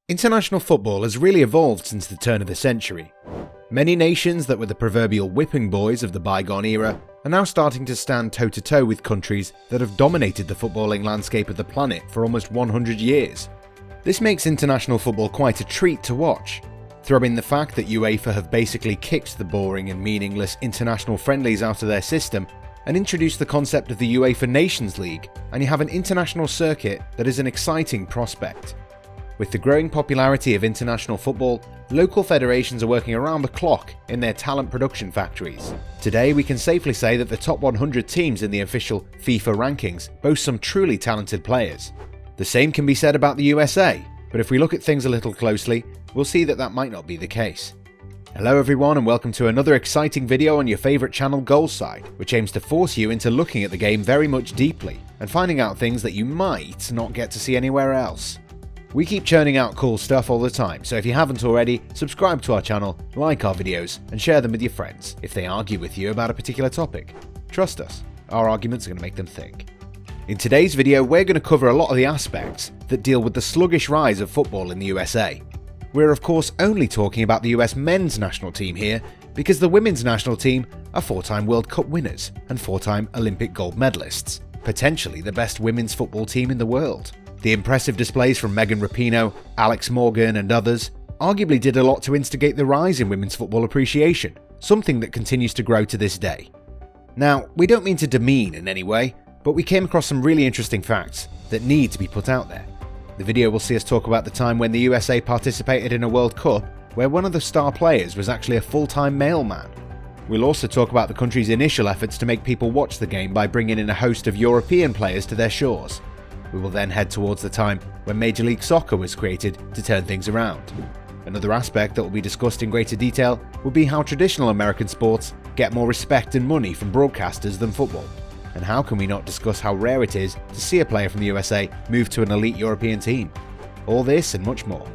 International football has really evolved since the turn of the century. Many nations that were the proverbial whipping boys of the bygone era are now starting to stand toe-to-toe with countries that have dominated the footballing landscape of the planet for almost 100 years. This makes international football quite a treat to watch. Throw in the fact that UEFA have basically kicked the boring and meaningless international friendlies out of their system and introduced the concept of the UEFA Nations League, and you have an international circuit that is an exciting prospect. With the growing popularity of international football, local federations are working around the clock in their talent production factories. Today, we can safely say that the top 100 teams in the official FIFA rankings boast some truly talented players. The same can be said about the USA, but if we look at things a little closely, we'll see that that might not be the case. Hello everyone and welcome to another exciting video on your favourite channel Goalside, which aims to force you into looking at the game very much deeply and finding out things that you might not get to see anywhere else. We keep churning out cool stuff all the time, so if you haven't already, subscribe to our channel, like our videos, and share them with your friends if they argue with you about a particular topic. Trust us, our arguments are going to make them think. In today's video, we're going to cover a lot of the aspects that deal with the sluggish rise of football in the USA. We're of course only talking about the US men's national team here, because the women's national team are 4-time World Cup winners and 4-time Olympic gold medalists, potentially the best women's football team in the world. The impressive displays from Megan Rapinoe, Alex Morgan and others arguably did a lot to instigate the rise in women's football appreciation, something that continues to grow to this day. Now, we don't mean to demean in any way, but we came across some really interesting facts that need to be put out there. The video will see us talk about the time when the USA participated in a World Cup where one of the star players was actually a full-time male man. We'll also talk about the country's initial efforts to make people watch the game by bringing in a host of European players to their shores. We will then head towards the time when Major League Soccer was created to turn things around. Another aspect that will be discussed in greater detail will be how traditional American sports get more respect and money from broadcasters than football. And how can we not discuss how rare it is to see a player from the USA move to an elite European team? All this and much more.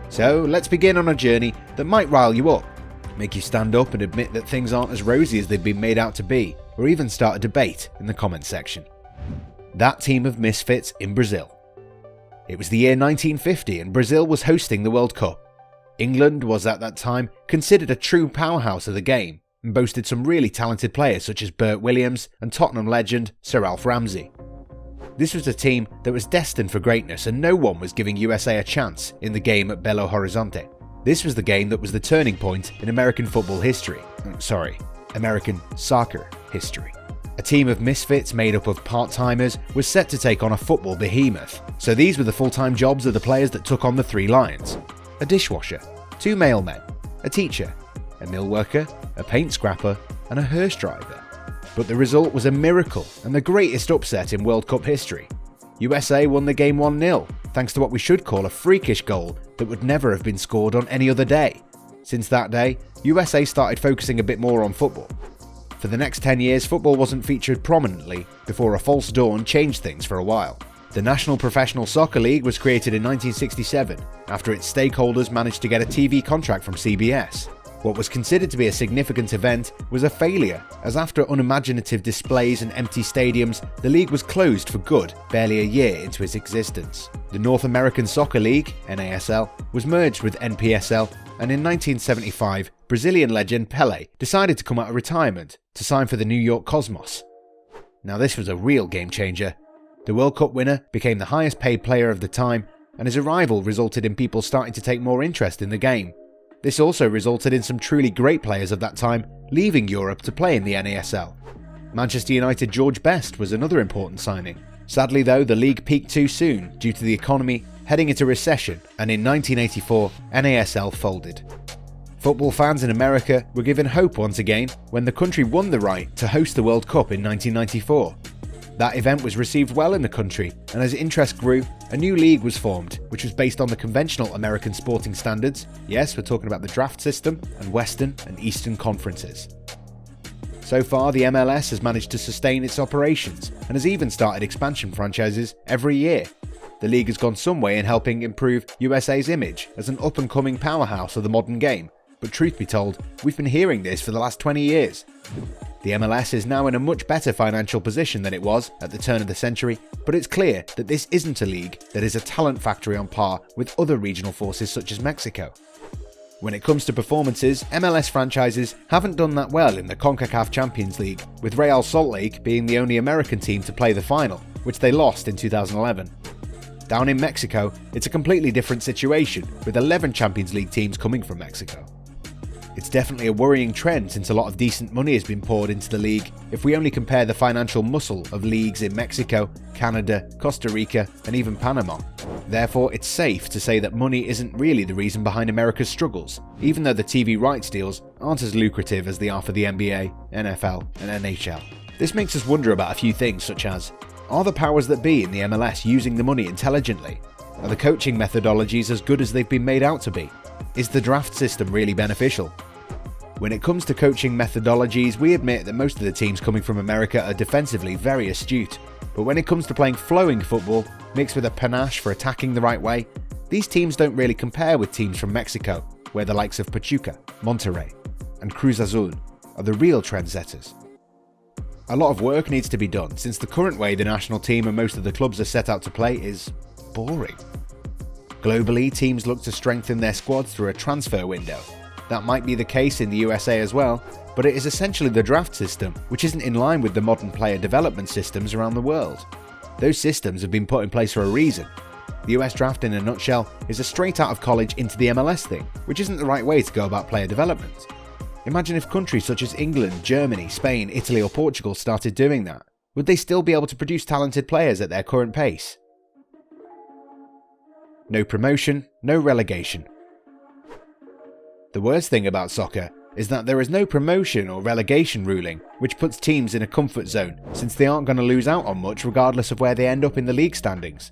So let's begin on a journey that might rile you up, make you stand up and admit that things aren't as rosy as they've been made out to be, or even start a debate in the comments section. That team of misfits in Brazil. It was the year 1950 and Brazil was hosting the World Cup. England was at that time considered a true powerhouse of the game and boasted some really talented players such as Bert Williams and Tottenham legend Sir Alf Ramsey. This was a team that was destined for greatness and no one was giving USA a chance in the game at Belo Horizonte. This was the game that was the turning point in American football history. American soccer history. A team of misfits made up of part-timers was set to take on a football behemoth. So these were the full-time jobs of the players that took on the three lions: a dishwasher, 2 mailmen, a teacher, a mill worker, a paint scrapper, and a hearse driver. But the result was a miracle and the greatest upset in World Cup history. USA won the game 1-0, thanks to what we should call a freakish goal that would never have been scored on any other day. Since that day, USA started focusing a bit more on football. For the next 10 years, football wasn't featured prominently before a false dawn changed things for a while. The National Professional Soccer League was created in 1967 after its stakeholders managed to get a TV contract from CBS. What was considered to be a significant event was a failure, as after unimaginative displays and empty stadiums, the league was closed for good barely a year into its existence. The North American Soccer League, NASL, was merged with NPSL, and in 1975, Brazilian legend Pelé decided to come out of retirement to sign for the New York Cosmos. Now this was a real game changer. The World Cup winner became the highest paid player of the time, and his arrival resulted in people starting to take more interest in the game. This also resulted in some truly great players of that time leaving Europe to play in the NASL. Manchester United George Best was another important signing. Sadly though, the league peaked too soon due to the economy heading into recession, and in 1984, NASL folded. Football fans in America were given hope once again when the country won the right to host the World Cup in 1994. That event was received well in the country, and as interest grew, a new league was formed, which was based on the conventional American sporting standards. Yes, we're talking about the draft system and Western and Eastern conferences. So far, the MLS has managed to sustain its operations and has even started expansion franchises every year. The league has gone some way in helping improve USA's image as an up-and-coming powerhouse of the modern game, but truth be told, we've been hearing this for the last 20 years. The MLS is now in a much better financial position than it was at the turn of the century, but it's clear that this isn't a league that is a talent factory on par with other regional forces such as Mexico. When it comes to performances, MLS franchises haven't done that well in the CONCACAF Champions League, with Real Salt Lake being the only American team to play the final, which they lost in 2011. Down in Mexico, it's a completely different situation, with 11 Champions League teams coming from Mexico. It's definitely a worrying trend since a lot of decent money has been poured into the league if we only compare the financial muscle of leagues in Mexico, Canada, Costa Rica, and even Panama. Therefore, it's safe to say that money isn't really the reason behind America's struggles, even though the TV rights deals aren't as lucrative as they are for the NBA, NFL, and NHL. This makes us wonder about a few things such as, are the powers that be in the MLS using the money intelligently? Are the coaching methodologies as good as they've been made out to be? Is the draft system really beneficial? When it comes to coaching methodologies, we admit that most of the teams coming from America are defensively very astute, but when it comes to playing flowing football, mixed with a panache for attacking the right way, these teams don't really compare with teams from Mexico, where the likes of Pachuca, Monterrey, and Cruz Azul are the real trendsetters. A lot of work needs to be done, since the current way the national team and most of the clubs are set out to play is boring. Globally, teams look to strengthen their squads through a transfer window. That might be the case in the USA as well, but it is essentially the draft system, which isn't in line with the modern player development systems around the world. Those systems have been put in place for a reason. The US draft, in a nutshell, is a straight out of college into the MLS thing, which isn't the right way to go about player development. Imagine if countries such as England, Germany, Spain, Italy or Portugal started doing that. Would they still be able to produce talented players at their current pace? No promotion, no relegation. The worst thing about soccer is that there is no promotion or relegation ruling, which puts teams in a comfort zone since they aren't going to lose out on much regardless of where they end up in the league standings.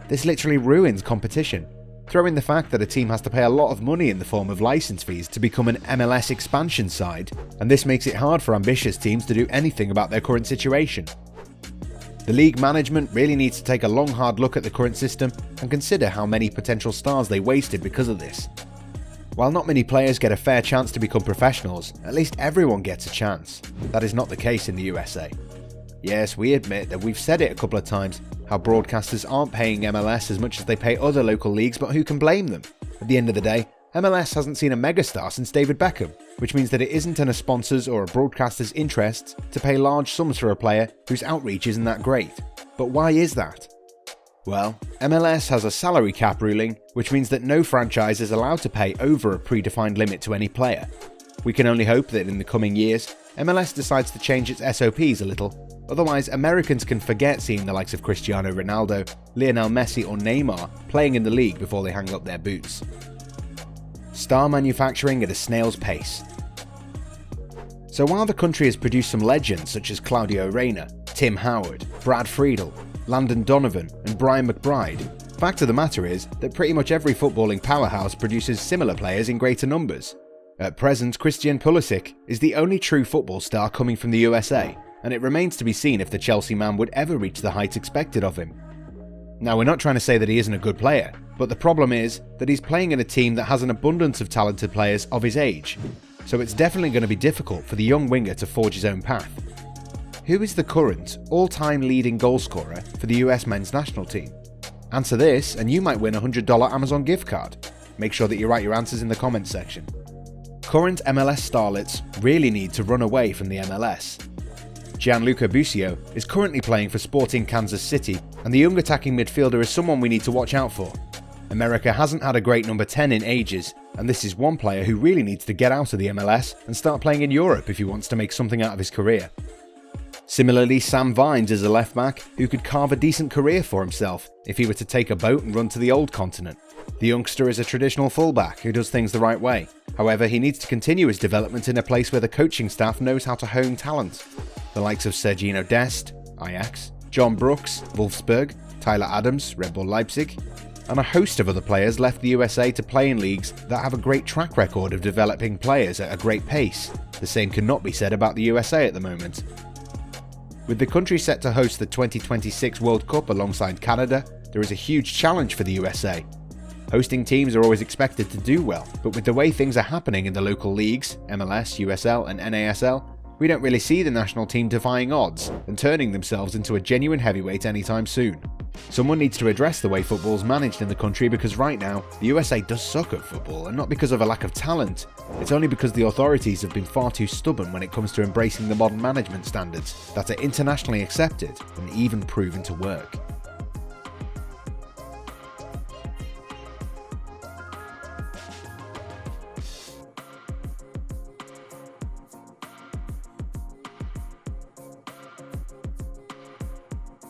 This literally ruins competition. Throw in the fact that a team has to pay a lot of money in the form of license fees to become an MLS expansion side, and this makes it hard for ambitious teams to do anything about their current situation. The league management really needs to take a long hard look at the current system and consider how many potential stars they wasted because of this. While not many players get a fair chance to become professionals, at least everyone gets a chance. That is not the case in the USA. Yes, we admit that we've said it a couple of times, how broadcasters aren't paying MLS as much as they pay other local leagues, but who can blame them? At the end of the day, MLS hasn't seen a megastar since David Beckham, which means that it isn't in a sponsor's or a broadcaster's interests to pay large sums for a player whose outreach isn't that great. But why is that? Well, MLS has a salary cap ruling, which means that no franchise is allowed to pay over a predefined limit to any player. We can only hope that in the coming years, MLS decides to change its SOPs a little, otherwise Americans can forget seeing the likes of Cristiano Ronaldo, Lionel Messi or Neymar playing in the league before they hang up their boots. Star manufacturing at a snail's pace. So while the country has produced some legends such as Claudio Reyna, Tim Howard, Brad Friedel, Landon Donovan and Brian McBride, fact of the matter is that pretty much every footballing powerhouse produces similar players in greater numbers. At present, Christian Pulisic is the only true football star coming from the USA, and it remains to be seen if the Chelsea man would ever reach the heights expected of him. Now, we're not trying to say that he isn't a good player, but the problem is that he's playing in a team that has an abundance of talented players of his age, so it's definitely going to be difficult for the young winger to forge his own path. Who is the current, all-time leading goalscorer for the US men's national team? Answer this and you might win a $100 Amazon gift card. Make sure that you write your answers in the comments section. Current MLS starlets really need to run away from the MLS. Gianluca Busio is currently playing for Sporting Kansas City, and the young attacking midfielder is someone we need to watch out for. America hasn't had a great number 10 in ages, and this is one player who really needs to get out of the MLS and start playing in Europe if he wants to make something out of his career. Similarly, Sam Vines is a left back who could carve a decent career for himself if he were to take a boat and run to the old continent. The youngster is a traditional fullback who does things the right way. However, he needs to continue his development in a place where the coaching staff knows how to hone talent. The likes of Sergiño Dest, Ajax, John Brooks, Wolfsburg, Tyler Adams, Red Bull Leipzig, and a host of other players left the USA to play in leagues that have a great track record of developing players at a great pace. The same cannot be said about the USA at the moment. With the country set to host the 2026 World Cup alongside Canada, there is a huge challenge for the USA. Hosting teams are always expected to do well, but with the way things are happening in the local leagues, MLS, USL and NASL, we don't really see the national team defying odds and turning themselves into a genuine heavyweight anytime soon. Someone needs to address the way football's managed in the country, because right now, the USA does suck at football, and not because of a lack of talent. It's only because the authorities have been far too stubborn when it comes to embracing the modern management standards that are internationally accepted and even proven to work.